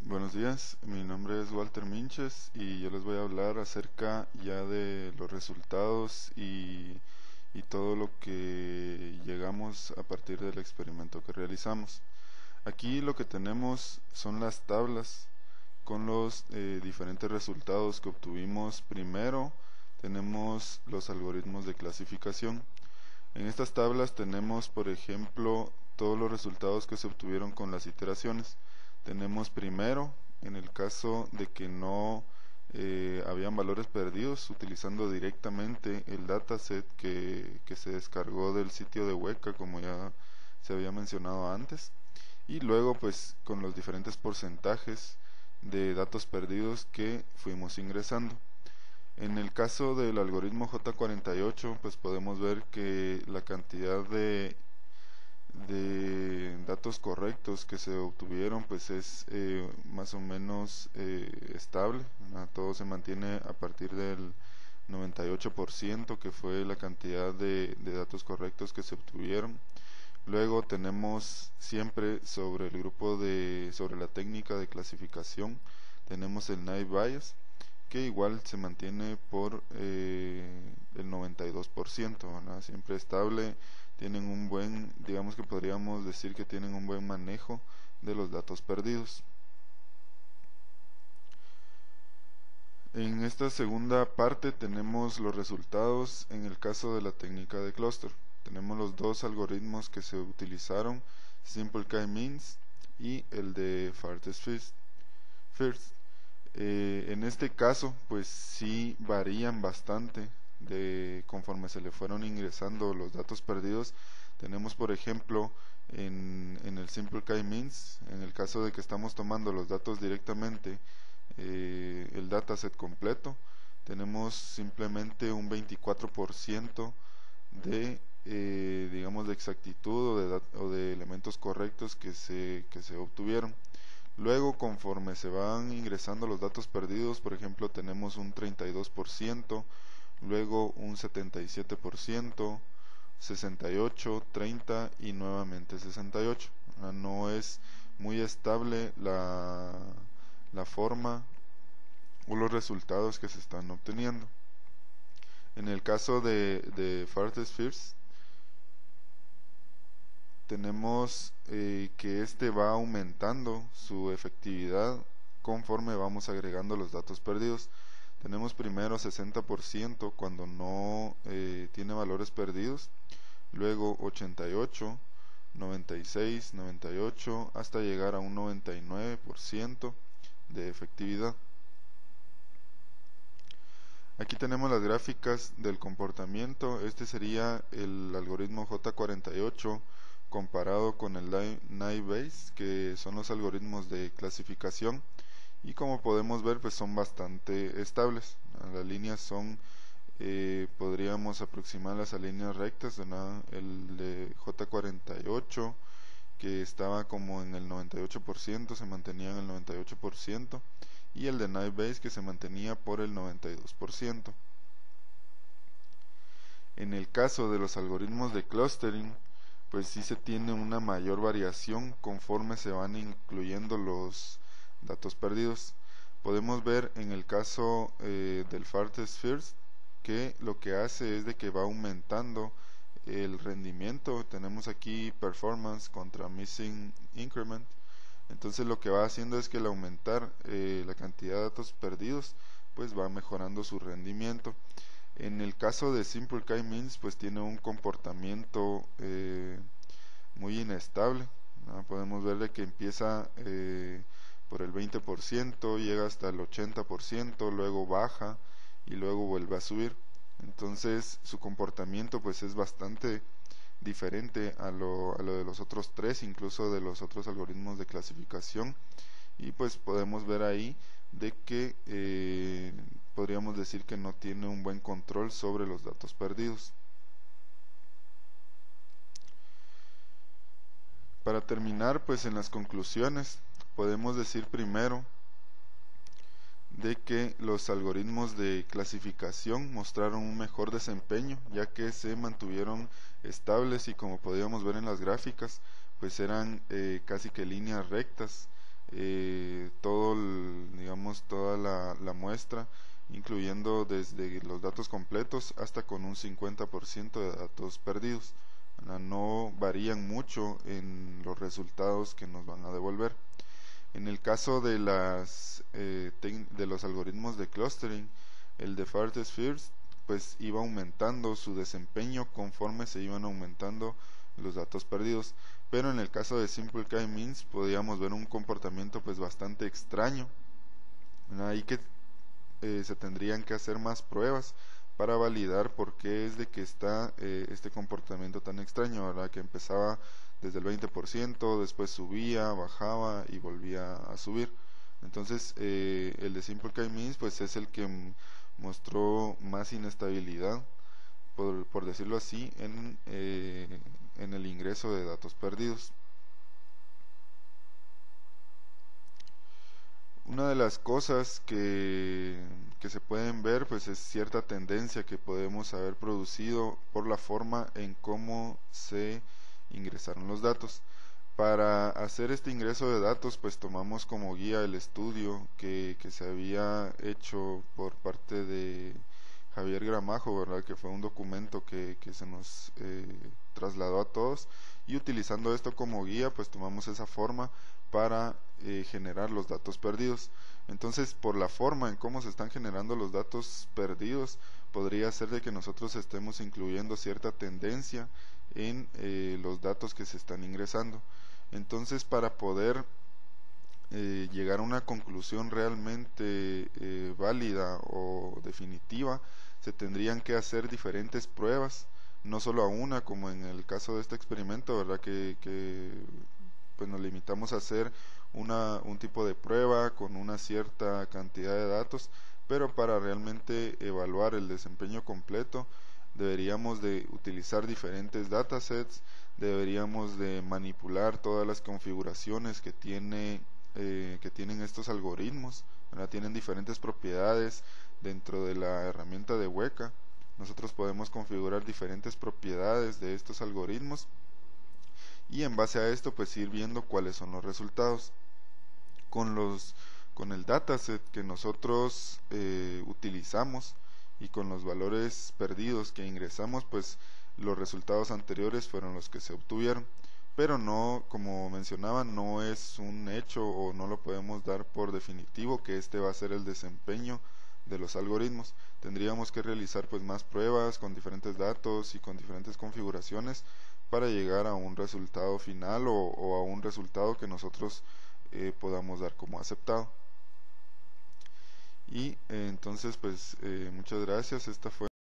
Buenos días, mi nombre es Walter Minches y yo les voy a hablar acerca ya de los resultados y todo lo que llegamos a partir del experimento que realizamos. Aquí lo que tenemos son las tablas con los diferentes resultados que obtuvimos. Primero tenemos los algoritmos de clasificación. En estas tablas tenemos, por ejemplo, todos los resultados que se obtuvieron con las iteraciones. Tenemos primero, en el caso de que no habían valores perdidos, utilizando directamente el dataset que se descargó del sitio de Weka, como ya se había mencionado antes, y luego pues con los diferentes porcentajes de datos perdidos que fuimos ingresando. En el caso del algoritmo J48, pues podemos ver que la cantidad de datos correctos que se obtuvieron pues es más o menos estable, ¿verdad? Todo se mantiene a partir del 98%, que fue la cantidad de datos correctos que se obtuvieron. Luego tenemos siempre sobre el sobre la técnica de clasificación, tenemos el naive Bayes, que igual se mantiene por el 92%, ¿verdad? Siempre estable. Tienen un buen, digamos que podríamos decir que tienen un buen manejo de los datos perdidos. En esta segunda parte tenemos los resultados en el caso de la técnica de clúster. Tenemos los dos algoritmos que se utilizaron, Simple K-means y el de Farthest First. En este caso, pues sí varían bastante conforme se le fueron ingresando los datos perdidos. Tenemos, por ejemplo, en el Simple K-means, en el caso de que estamos tomando los datos directamente, el dataset completo, tenemos simplemente un 24% de digamos de exactitud o de elementos correctos que se obtuvieron. Luego, conforme se van ingresando los datos perdidos, por ejemplo, tenemos un 32%, luego un 77%, 68%, 30% y nuevamente 68%. No es muy estable la forma o los resultados que se están obteniendo. En el caso de Farthest First, tenemos que este va aumentando su efectividad conforme vamos agregando los datos perdidos. Tenemos primero 60% cuando no tiene valores perdidos, luego 88, 96, 98, hasta llegar a un 99% de efectividad. Aquí tenemos las gráficas del comportamiento. Este sería el algoritmo J48 comparado con el naive Bayes, que son los algoritmos de clasificación, y como podemos ver pues son bastante estables. Las líneas son podríamos aproximarlas a líneas rectas, ¿verdad? El de J48, que estaba como en el 98%, se mantenía en el 98%, y el de naive Bayes, que se mantenía por el 92%. En el caso de los algoritmos de clustering, pues sí se tiene una mayor variación conforme se van incluyendo los datos perdidos. Podemos ver en el caso del Farthest First que lo que hace es de que va aumentando el rendimiento. Tenemos aquí performance contra missing increment. Entonces lo que va haciendo es que al aumentar la cantidad de datos perdidos, pues va mejorando su rendimiento. En el caso de Simple K-means, pues tiene un comportamiento muy inestable, ¿no? Podemos ver de que empieza por el 20%, llega hasta el 80%, luego baja y luego vuelve a subir. Entonces su comportamiento pues es bastante diferente a lo de los otros tres, incluso de los otros algoritmos de clasificación, y pues podemos ver ahí de que podríamos decir que no tiene un buen control sobre los datos perdidos. Para terminar, pues en las conclusiones podemos decir primero de que los algoritmos de clasificación mostraron un mejor desempeño, ya que se mantuvieron estables y, como podíamos ver en las gráficas, pues eran casi que líneas rectas digamos, toda la muestra, incluyendo desde los datos completos hasta con un 50% de datos perdidos. No varían mucho en los resultados que nos van a devolver. En el caso de los algoritmos de clustering, el de Farthest First pues iba aumentando su desempeño conforme se iban aumentando los datos perdidos, pero en el caso de Simple K-Means podíamos ver un comportamiento pues bastante extraño. Ahí que se tendrían que hacer más pruebas para validar por qué es de que está este comportamiento tan extraño, ¿verdad? Que empezaba desde el 20%, después subía, bajaba y volvía a subir. Entonces el de Simple K-Means pues es el que mostró más inestabilidad, por decirlo así, en el ingreso de datos perdidos. Una de las cosas que se pueden ver pues es cierta tendencia que podemos haber producido por la forma en cómo se ingresaron los datos. Para hacer este ingreso de datos pues tomamos como guía el estudio que se había hecho por parte de Javier Gramajo, ¿verdad? Que fue un documento que se nos trasladó a todos, y utilizando esto como guía pues tomamos esa forma para generar los datos perdidos. Entonces, por la forma en cómo se están generando los datos perdidos, podría ser de que nosotros estemos incluyendo cierta tendencia en los datos que se están ingresando. Entonces, para poder llegar a una conclusión realmente válida o definitiva, se tendrían que hacer diferentes pruebas, no solo a una, como en el caso de este experimento, ¿verdad? Que pues nos limitamos a hacer un tipo de prueba con una cierta cantidad de datos, pero para realmente evaluar el desempeño completo deberíamos de utilizar diferentes datasets, deberíamos de manipular todas las configuraciones que tienen estos algoritmos, ¿verdad? Tienen diferentes propiedades dentro de la herramienta de Weka. Nosotros podemos configurar diferentes propiedades de estos algoritmos y en base a esto pues ir viendo cuáles son los resultados. Con el dataset que nosotros utilizamos y con los valores perdidos que ingresamos, pues los resultados anteriores fueron los que se obtuvieron, pero no, como mencionaba, no es un hecho o no lo podemos dar por definitivo que este va a ser el desempeño de los algoritmos. Tendríamos que realizar pues más pruebas con diferentes datos y con diferentes configuraciones para llegar a un resultado final o a un resultado que nosotros podamos dar como aceptado. Y entonces pues muchas gracias. Esta fue